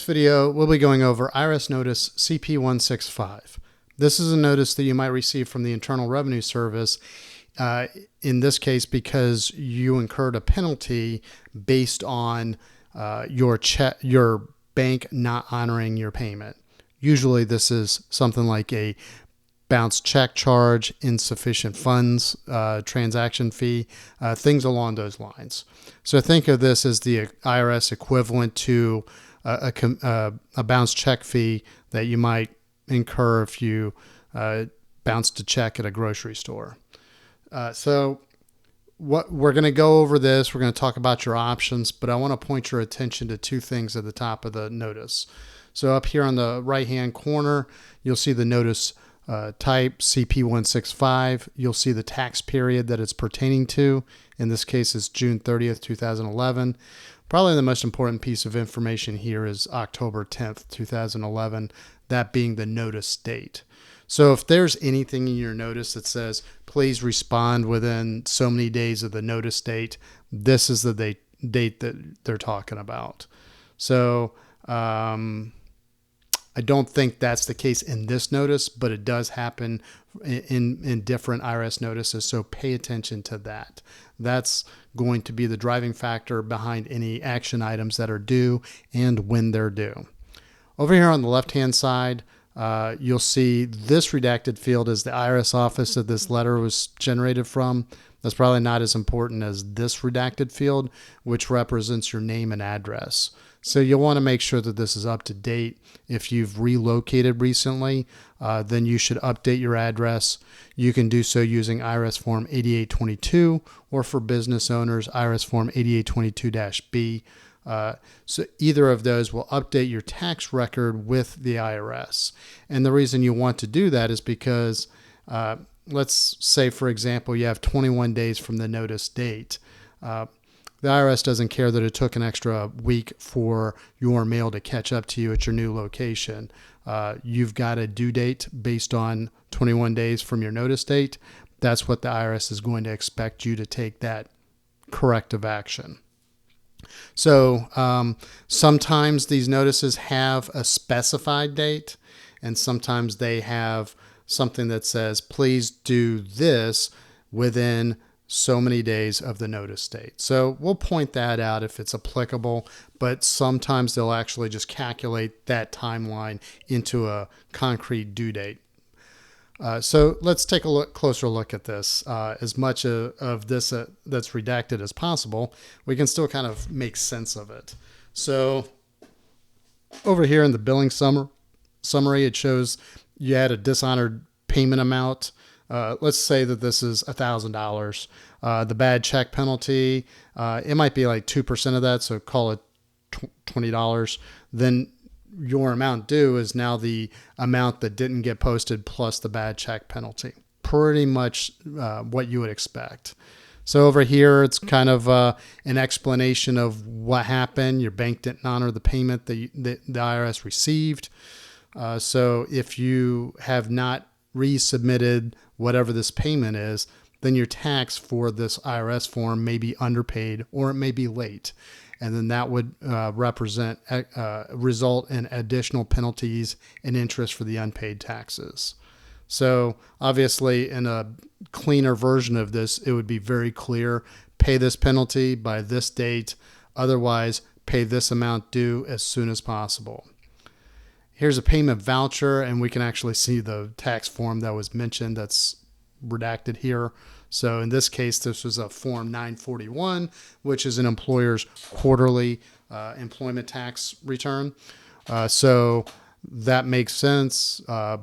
This video, we'll be going over IRS Notice CP165. This is a notice that you might receive from the Internal Revenue Service, in this case because you incurred a penalty based on your bank not honoring your payment. Usually this is something like a bounced check charge, insufficient funds, transaction fee, things along those lines. So think of this as the IRS equivalent to a bounced check fee that you might incur if you bounced a check at a grocery store. So what we're going to go over this, we're going to talk about your options, but I want to point your attention to two things at the top of the notice. So up here on the right hand corner, you'll see the notice type CP165. You'll see the tax period that it's pertaining to. In this case, it's June 30th, 2011. Probably the most important piece of information here is October 10th, 2011, that being the notice date. So if there's anything in your notice that says, please respond within so many days of the notice date, this is the date that they're talking about. So I don't think that's the case in this notice, but it does happen in different IRS notices, so pay attention to that. That's going to be the driving factor behind any action items that are due and when they're due. Over here on the left-hand side, you'll see this redacted field is the IRS office that this letter was generated from. That's probably not as important as this redacted field, which represents your name and address. So you'll want to make sure that this is up to date. If you've relocated recently, then you should update your address. You can do so using IRS Form 8822, or for business owners, IRS Form 8822-B. So either of those will update your tax record with the IRS. And the reason you want to do that is because let's say, for example, you have 21 days from the notice date. The IRS doesn't care that it took an extra week for your mail to catch up to you at your new location. You've got a due date based on 21 days from your notice date. That's what the IRS is going to expect you to take that corrective action. So sometimes these notices have a specified date, and sometimes they have something that says, please do this within so many days of the notice date. So we'll point that out if it's applicable, but sometimes they'll actually just calculate that timeline into a concrete due date. So let's take a closer look at this. As much of this that's redacted as possible, we can still kind of make sense of it. So over here in the billing summary, it shows you had a dishonored payment amount. Let's say that this is $1,000. The bad check penalty, it might be like 2% of that, so call it $20. Then your amount due is now the amount that didn't get posted plus the bad check penalty. Pretty much what you would expect. So over here, it's kind of an explanation of what happened. Your bank didn't honor the payment that the IRS received. So if you have not resubmitted whatever this payment is, then your tax for this IRS form may be underpaid or it may be late. And then that would result in additional penalties and interest for the unpaid taxes. So obviously in a cleaner version of this, it would be very clear, pay this penalty by this date, otherwise pay this amount due as soon as possible. Here's a payment voucher, and we can actually see the tax form that was mentioned that's redacted here. So in this case, this was a Form 941, which is an employer's quarterly employment tax return. So that makes sense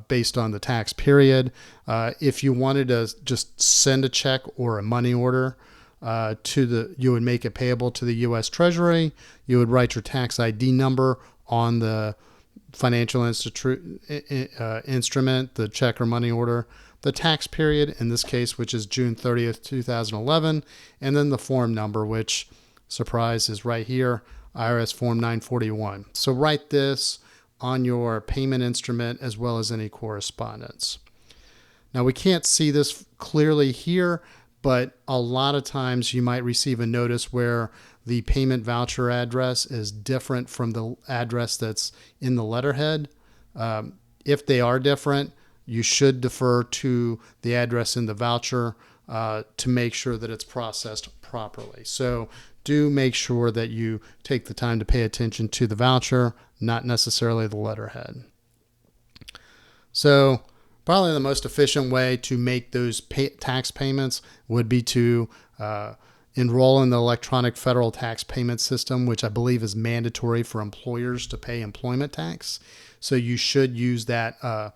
based on the tax period. If you wanted to just send a check or a money order you would make it payable to the U.S. Treasury. You would write your tax ID number on the financial instrument, the check or money order, the tax period, in this case, which is June 30th, 2011, and then the form number, which, surprise, is right here, IRS Form 941. So write this on your payment instrument as well as any correspondence. Now, we can't see this clearly here, but a lot of times you might receive a notice where the payment voucher address is different from the address that's in the letterhead. If they are different, you should defer to the address in the voucher to make sure that it's processed properly. So do make sure that you take the time to pay attention to the voucher, not necessarily the letterhead. So probably the most efficient way to make those tax payments would be to enroll in the electronic federal tax payment system, which I believe is mandatory for employers to pay employment tax. So you should use that.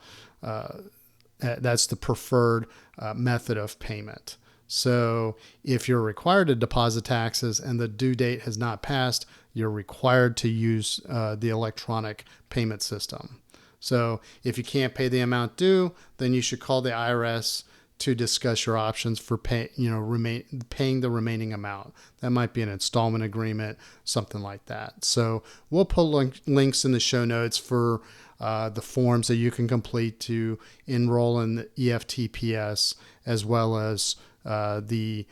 That's the preferred method of payment. So if you're required to deposit taxes and the due date has not passed, you're required to use the electronic payment system. So if you can't pay the amount due, then you should call the IRS to discuss your options for paying the remaining amount. That might be an installment agreement, something like that. So we'll put links in the show notes for the forms that you can complete to enroll in the EFTPS, as well as the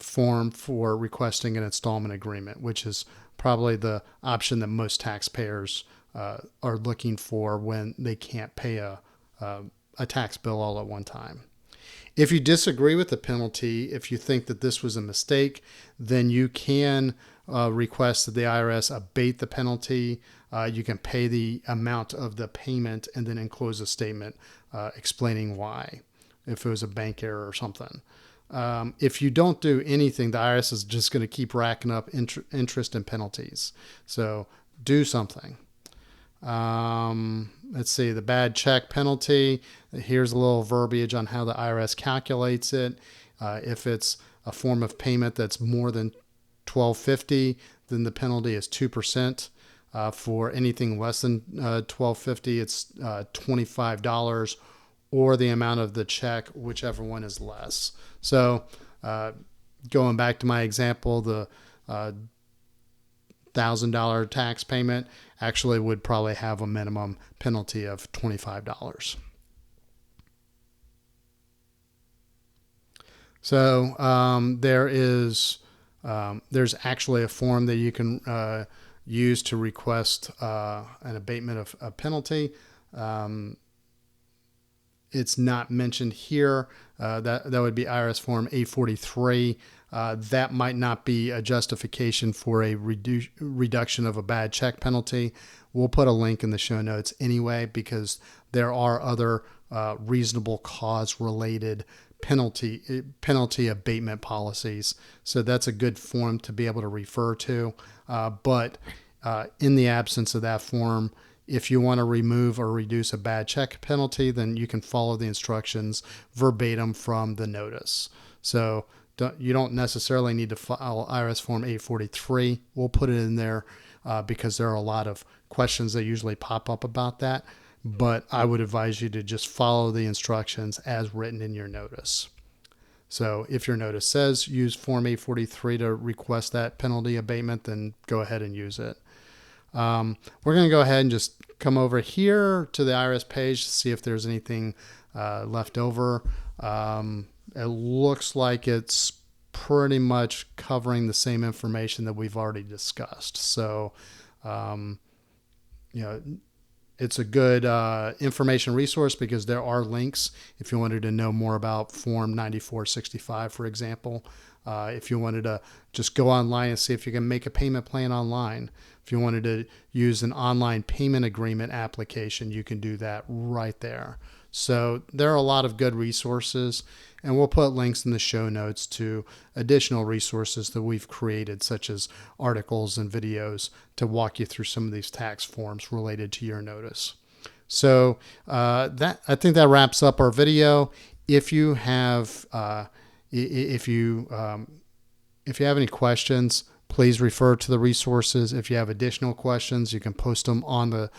form for requesting an installment agreement, which is probably the option that most taxpayers are looking for when they can't pay a tax bill all at one time. If you disagree with the penalty, if you think that this was a mistake, then you can request that the IRS abate the penalty. You can pay the amount of the payment and then enclose a statement explaining why, if it was a bank error or something. If you don't do anything, the IRS is just going to keep racking up interest and penalties. So do something. Let's see, the bad check penalty. Here's a little verbiage on how the IRS calculates it. If it's a form of payment that's more than $12.50, then the penalty is 2%. For anything less than $12.50, it's $25, or the amount of the check, whichever one is less. So going back to my example, the $1,000 tax payment actually would probably have a minimum penalty of $25. So there's actually a form that you can use to request an abatement of a penalty. It's not mentioned here. That would be IRS Form 843. That might not be a justification for a reduction of a bad check penalty. We'll put a link in the show notes anyway, because there are other reasonable cause related penalty abatement policies. So that's a good form to be able to refer to. But in the absence of that form, if you want to remove or reduce a bad check penalty, then you can follow the instructions verbatim from the notice. So you don't necessarily need to file IRS Form 843. We'll put it in there because there are a lot of questions that usually pop up about that. But I would advise you to just follow the instructions as written in your notice. So if your notice says use Form 843 to request that penalty abatement, then go ahead and use it. We're going to go ahead and just come over here to the IRS page to see if there's anything left over. It looks like it's pretty much covering the same information that we've already discussed. So, it's a good information resource because there are links if you wanted to know more about Form 9465, for example. If you wanted to just go online and see if you can make a payment plan online. If you wanted to use an online payment agreement application, you can do that right there. So there are a lot of good resources, and we'll put links in the show notes to additional resources that we've created, such as articles and videos to walk you through some of these tax forms related to your notice. So I think that wraps up our video. If you have if you have any questions, please refer to the resources. If you have additional questions, you can post them on the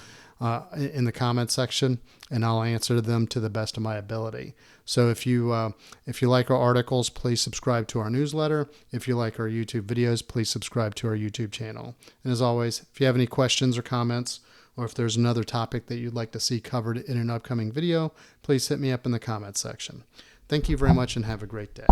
in the comment section, and I'll answer them to the best of my ability. So if you like our articles, please subscribe to our newsletter. If you like our YouTube videos, please subscribe to our YouTube channel. And as always, if you have any questions or comments, or if there's another topic that you'd like to see covered in an upcoming video, please hit me up in the comments section. Thank you very much and have a great day.